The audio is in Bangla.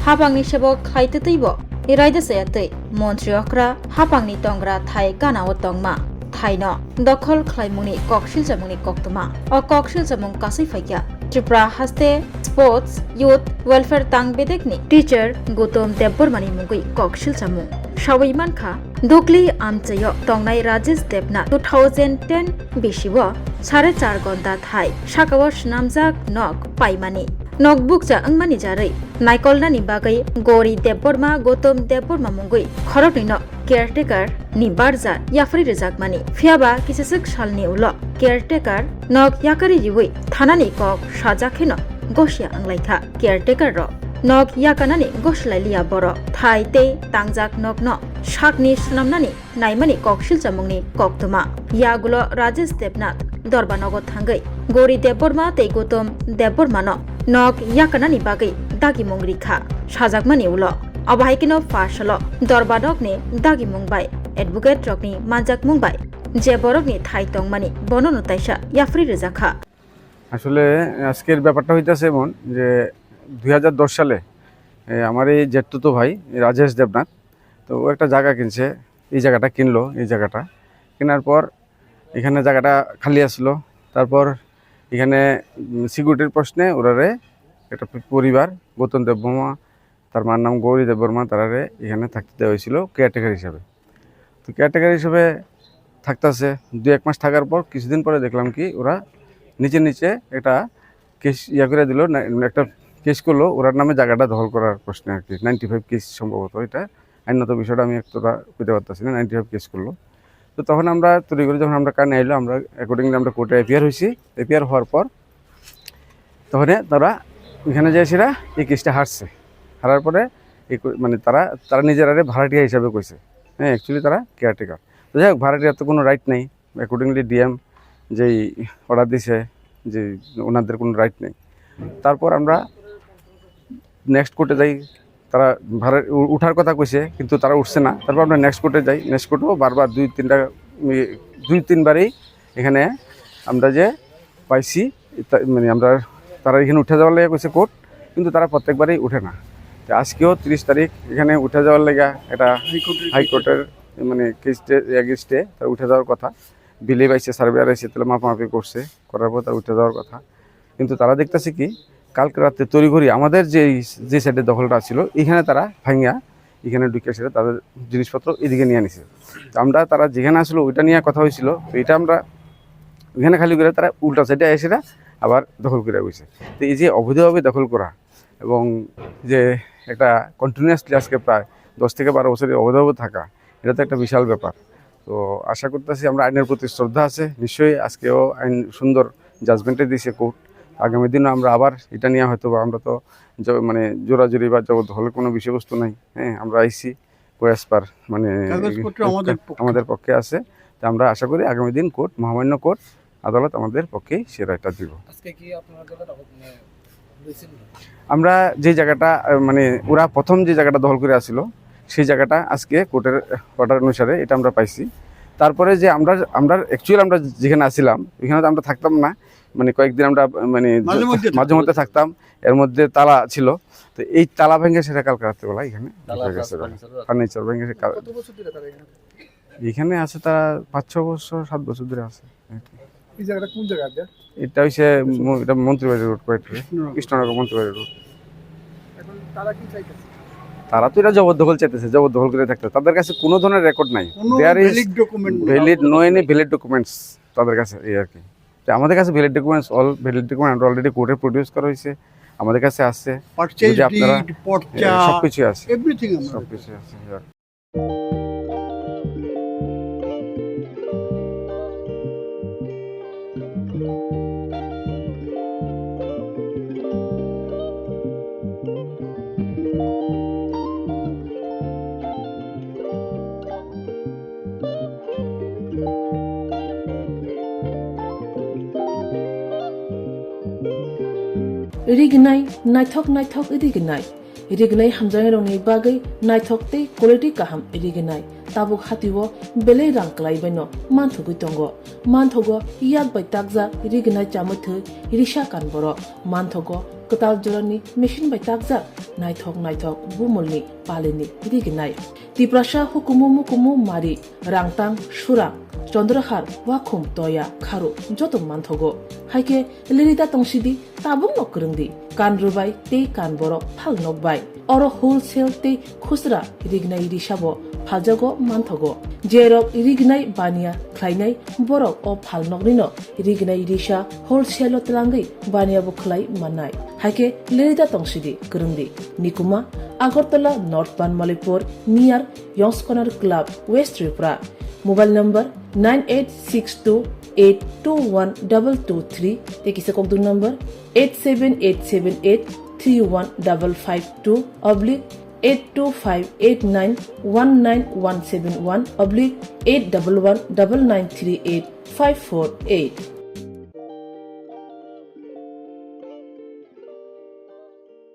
Hapangni sebok khaiteibo iraida sayatei Montreokra hapangni tongra thai ganao tongma thaino dokhol khlaimungni koksil jamungni koktuma o koksil jamung kasai faikya Tripura haste Sports Youth Welfare Tang Bedekni Teacher Gautam Debbormani mungui koksil jamung Shawaiman kha Dukli Amchayo Tongnai Rajesh Debnath 2010 Bishiwo 4.5 ঘন্টা thai Shakawa Shnamjak Nok Paimani Notebook ja angmani jarai Naikolnani bagai Gori Debborma Gautam Debborma mungui Khorokni no caretaker ni barja yafri rejakmani Fiaba kisesek salni ulo caretaker nok yakari riwui thanani kok sajakheno Gosia anglaitha caretaker ro Nok yakanani goslailia boro thai te tangjak nok no shakni snamnani naimani koksil jamungni koktuma yagulo Rajesh Debnath Dorbanogo thangai Gori Debborma te Gautam Debborma no nok yakanani bagai dagi mongrikha sajakmani ulo Abahaikino Farsalo Dorbanokni dagi mungbai advocate rokni manjak mungbai je borokni thai tongmani bonono taisa yafri rejakha আসলে আজকের ব্যাপারটা হইতাছে এমন যে 2010 সালে আমার এই জেঠতুতো ভাই রাজেশ দেবনাথ তো ও একটা জায়গা কিনছে এই জায়গাটা কিনলো এই জায়গাটা কেনার পর এখানে জায়গাটা খালি আসলো তারপর এখানে সিকিউরিটির প্রশ্নে ওরারে একটা পরিবার গৌতম দেববর্মা তার মার নাম গৌরী দেববর্মা তারারে এখানে থাকতে দেওয়া হয়েছিল কেয়ারটেকার হিসাবে তো কেয়ারটেকার হিসাবে থাকতেছে 2-1 মাস থাকার পর কিছুদিন পরে দেখলাম কি ওরা নিচে নিচে একটা কেস করে দিল একটা কেস করলো ওরার নামে জায়গাটা দখল করার প্রশ্নে আর কি 95 কেস সম্ভবত এটা আইনত বিষয়টা আমি একটুটা বুঝতে পারতেছি না 95 কেস করলো তো তখন আমরা তৈরি করে যখন আমরা কানে আইলো আমরা অ্যাকর্ডিংলি আমরা কোর্টে এপিআর হয়েছি এপিআর হওয়ার পর তখন তারা এখানে যে সেরা এই কেসটা হারার পরে এই মানে তারা নিজেরারে ভাড়াটিয়া হিসাবে কইছে হ্যাঁ অ্যাকচুয়ালি তারা কেয়ারটেকার তো যাই হোক ভাড়াটিয়ার তো কোনো রাইট নেই অ্যাকর্ডিংলি ডিএম যেই অর্ডার দিছে যে ওনাদের কোনো রাইট নেই তারপর আমরা নেক্সট কোর্টে যাই তারা ভাড়া উঠার কথা কইছে কিন্তু তারা উঠছে না তারপর আমরা নেক্সট কোর্টে যাই নেক্সট কোর্টেও বারবার 2-3বারই এখানে আমরা যে পাইছি মানে আমরা তারা এখানে উঠে যাওয়ার লেগে কইছে কোর্ট কিন্তু তারা প্রত্যেকবারই উঠে না আজকেও 30 তারিখ এখানে উঠে যাওয়ার লেগা এটা হাইকোর্টের মানে কেসটে এগেইনস্টে তারা উঠে যাওয়ার কথা বিলে পাইছে সার্ভেয়ার এসে তাহলে মাপামাপি করছে করার পর তারা উঠে যাওয়ার কথা কিন্তু তারা দেখতেছে কি কালকে রাতে তড়িঘড়ি আমাদের যে সাইডে দখলটা ছিল এখানে তারা ভাঙিয়া এখানে ঢুকে এসে তাদের জিনিসপত্র এদিকে নিয়ে নিছে তো আমরা তারা যেখানে আসলো ওইটা নিয়ে কথা হয়েছিল তো এটা আমরা ওইখানে খালি করে তারা উল্টা সাইডে এসে আবার দখল করে গেছে তো এই যে অবৈধভাবে দখল করা এবং যে একটা কন্টিনিউয়াসলি আজকে প্রায় 10 থেকে 12 বছরের অবৈধভাবে থাকা এটা তো একটা বিশাল ব্যাপার তো আশা করতেছি আমরা আইনের প্রতি শ্রদ্ধা আছে নিশ্চয়ই আজকেও আইন সুন্দর জাজমেন্টে দিয়েছে কোর্ট আগামী দিনও আমরা আবার এটা নিয়ে হয়তো বা আমরা তো মানে জোরাজুরি বা জবরদখলের কোনো বিষয়বস্তু নাই হ্যাঁ আমরা আইসি কোয়াসপার মানে আমাদের পক্ষে আছে তো আমরা আশা করি আগামী দিন কোর্ট মহামান্য কোর্ট আদালত আমাদের পক্ষেই সে রায়টা দিব আমরা যে জায়গাটা মানে ওরা প্রথম যে জায়গাটা দখল করে আসছিল সেই জায়গাটা আজকে কোর্টের অর্ডার অনুসারে এটা আমরা পাইছি তারপরে যে আমরা অ্যাকচুয়ালি আমরা যেখানে আসছিলাম এখানে তো আমরা থাকতাম না মানে কয়েকদিন আমরা মানে মাঝে মধ্যে থাকতাম এর মধ্যে তালা ছিল তো এই তালা ভেঙে সেটা কালকে রাত্রেবেলা এখানে ফার্নিচার ভেঙে এখানে আছে তারা 5-6 বছর 7 বছর ধরে আছে এই জায়গাটা কোন জায়গা এটা হচ্ছে এটা মন্ত্রীবাড়ি রোড কৃষ্ণনগর মন্ত্রীবাড়ি রোড এখন তারা কি চাইতেছে তারা তো এটা জবরদখল চাইতেছে জবরদখল করে থাকতে তাদের কাছে কোনো ধরনের রেকর্ড নাই ভ্যালিড ডকুমেন্টস তাদের কাছে এই আর কি আমাদের কাছে ভ্যালিড ডকুমেন্টস অলরেডি কোর্টে প্রডিউস করা হয়েছে আমাদের কাছে আছে আপনারা সবকিছু আছে সবকিছু আছে Rignai, Naithok Rignai. Rignai Hamjang Roni Bagay, Naithok te, Quality Kaham Rignai. Tabuk Hatiwo, Bele Ranklai Beno, Mantogutongo. Mantogo, Yag by Tagza, Rignai Jamatu, Risha Kanboro, Mantogo, katal jorani machine bai takja naithok bumulni palini idiginai tiprasha hukumu mukumu mari rangtang surang চন্দ্রহার ওয়াখুম তয়া খারো যত মানথগো হাইকে লিরিদা তংসিদি তাবুং নকরংদি কান রুবাই তে কান বরক ফাল নকবাই অর হোলসেল তে খুচরা রিগনাই রিসাবো ফালজাগো মানথগো জেরক রিগনাই বানিয়া খ্লাইনাই বরক ও ফাল নকনিনো রিগনাই রিসা হোলসেল তলাঙ্গি বানিয়া বুখলাই মানাই হাইকে লিরিদা তংসিদি করংদি নিকুমা আগরতলা নর্থ বানমালিপুর নিয়ার ইয়ংসকনার club west Tripura mobile number 9862821223 tekisa kokdu number 87878315552 /825891917 /8119938 548